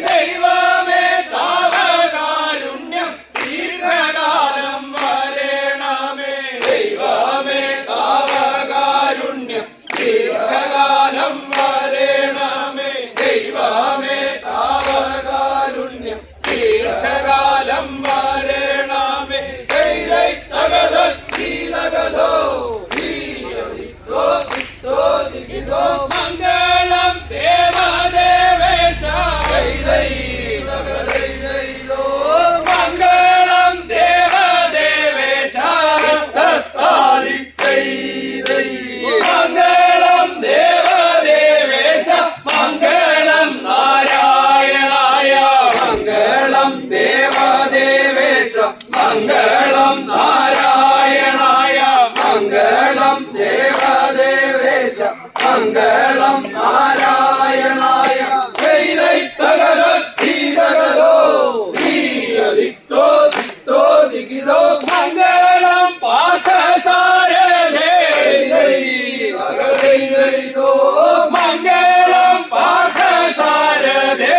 ദൈവമേ താവകാരുണ്യം ദീർഘകാലം വരേണമേ. ദൈവമേ താവകാരുണ്യം ദീർഘകാലം വരേണമേ. ദൈവമേ താവകാരുണ്യം ദീർഘകാലം വരേണമേ. തകതോ തീതകതോ തീയതിത്തോ തിത്തോ ദിഗിതോ മംഗളം ദേവദേവേശ. മംഗളം ദേവദേവേശ. മംഗളം ദേവദേവേശ. മംഗളം നാരായണായ. മംഗളം ദേവദേവേശ. മംഗളം നാരായണായ. മംഗളം ദേവദേവേശ. മംഗളം നാരായണായ. തകതോ തീതകതോ തീയതിത്തോ തിത്തോ ദിഗിതോ മംഗളം പാർത്ഥസാരഥേ.